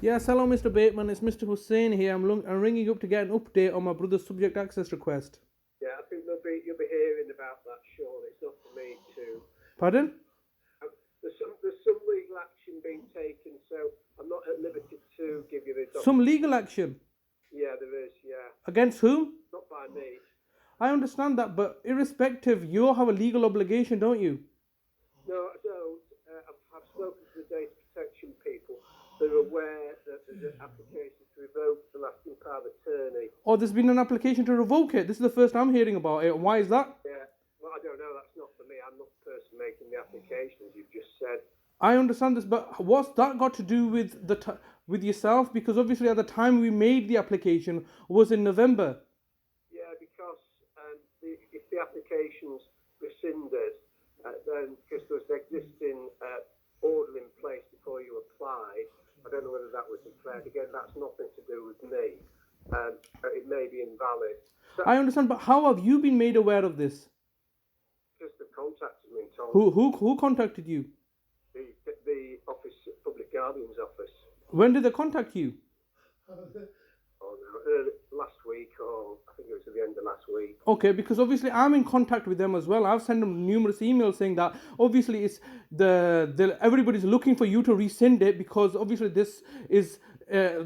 Yes, hello, Mr. Bateman. It's Mr. Hussein here. I'm ringing up to get an update on my brother's subject access request. Yeah, I think you'll be hearing about that shortly. It's not for me to. Pardon? There's some legal action being taken, so I'm not at liberty to give you the document. Some legal action? Yeah, there is. Yeah. Against whom? Not by me. I understand that, but irrespective, you have a legal obligation, don't you? No, I don't. I've spoken to the data protection people. They're aware that there's an application to revoke the lasting power of attorney. Oh, there's been an application to revoke it. This is the first I'm hearing about it. Why is that? Yeah. Well, I don't know. That's not for me. I'm not the person making the application, as you've just said. I understand this, but what's that got to do with with yourself? Because obviously, at the time we made the application was in November. Yeah, because if the application's rescinded, then because there's an existing order in place before you apply, I don't know whether that was declared. Again, that's nothing to do with me. It may be invalid. So, I understand, but how have you been made aware of this? just the contacted me and told Who contacted you? the office, Public Guardian's office. When did they contact you? Last week, or I think it was at the end of last week. Okay, because obviously I'm in contact with them as well. I've sent them numerous emails saying that obviously it's everybody's looking for you to rescind it, because obviously this is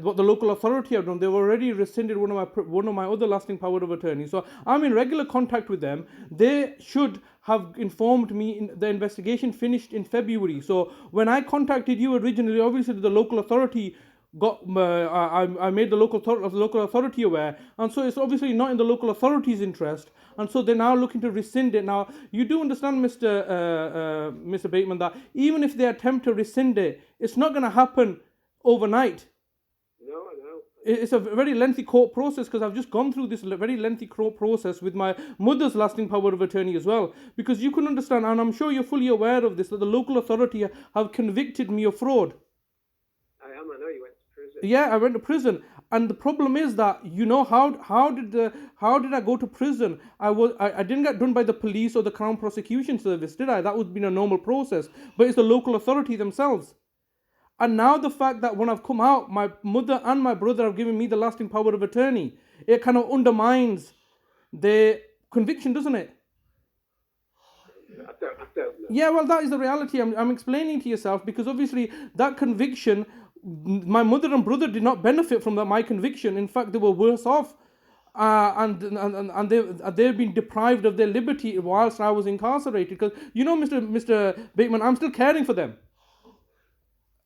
what the local authority have done. They've already rescinded one of my other lasting power of attorney. So I'm in regular contact with them. They should have informed me the investigation finished in February. So when I contacted you originally, obviously the local authority I made the local authority aware, and so it's obviously not in the local authority's interest, and so they're now looking to rescind it. Now you do understand, Mr. Bateman, that even if they attempt to rescind it, it's not going to happen overnight. No, I know. It's a very lengthy court process, because I've just gone through this very lengthy court process with my mother's lasting power of attorney as well. Because you can understand, and I'm sure you're fully aware of this, that the local authority have convicted me of fraud. I know you went to prison. Yeah, I went to prison, and the problem is that how did I go to prison? I didn't get done by the police or the Crown Prosecution Service, did I? That would have been a normal process, but it's the local authority themselves. And now the fact that when I've come out, my mother and my brother have given me the lasting power of attorney, it kind of undermines the conviction, doesn't it? I don't know. Yeah, well, that is the reality. I'm explaining to yourself, because obviously that conviction, my mother and brother did not benefit from my conviction. In fact, they were worse off, and they've been deprived of their liberty whilst I was incarcerated. Because Mr. Bateman, I'm still caring for them.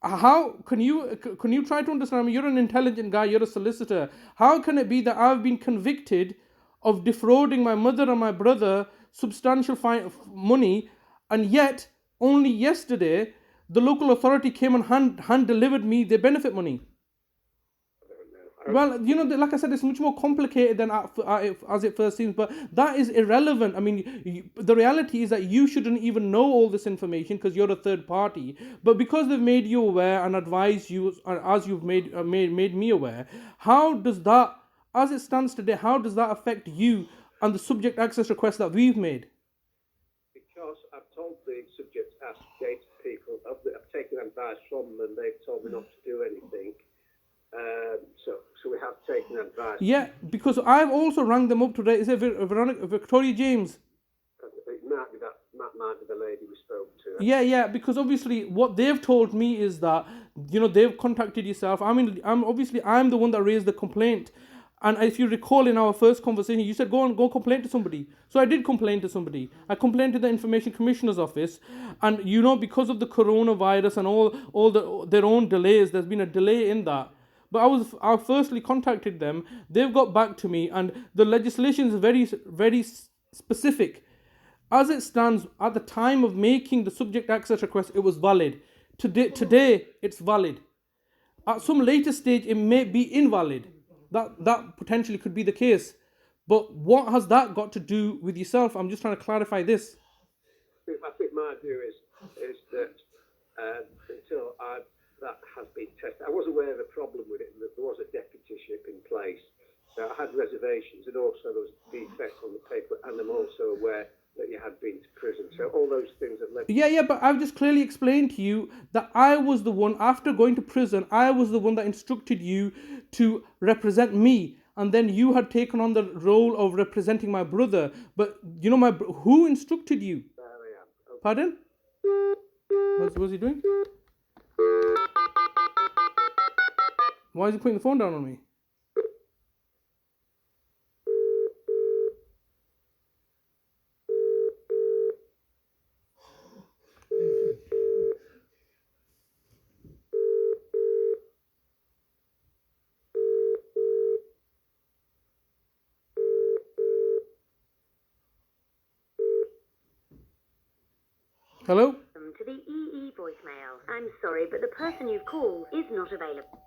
How can you try to understand? I mean, you're an intelligent guy. You're a solicitor. How can it be that I've been convicted of defrauding my mother and my brother substantial money, and yet only yesterday the local authority came and hand delivered me their benefit money? Well, like I said, it's much more complicated than as it first seems, but that is irrelevant. I mean, the reality is that you shouldn't even know all this information, because you're a third party. But because they've made you aware and advised you, as you've made me aware, how does that, as it stands today, how does that affect you and the subject access request that we've made? Because I've told the subject access data people, I've taken advice from them, they've told me not to do anything. So we have taken advice. Yeah, because I've also rang them up today. Is it Victoria James? It might be the lady we spoke to. Yeah, because obviously what they've told me is that they've contacted yourself. I'm the one that raised the complaint. And if you recall, in our first conversation, you said go complain to somebody. So I did complain to somebody. I complained to the Information Commissioner's office, and because of the coronavirus and all their own delays, there's been a delay in that. But I firstly contacted them. They've got back to me, and the legislation is very, very specific. As it stands, at the time of making the subject access request, it was valid. Today it's valid. At some later stage, it may be invalid. That potentially could be the case. But what has that got to do with yourself? I'm just trying to clarify this. I think my view is that until that has been tested, I was aware of the problem with it, and that there was a deputyship in place. I had reservations, and also there was defects on the paper, and I'm also aware that you had been to prison. So all those things have led. Yeah, but I've just clearly explained to you that I was the one, after going to prison, I was the one that instructed you to represent me. And then you had taken on the role of representing my brother. But, you know, who instructed you? There I am. Okay. Pardon? What's he doing? Why is he putting the phone down on me? Hello? To the EE voicemail. I'm sorry, but the person you've called is not available.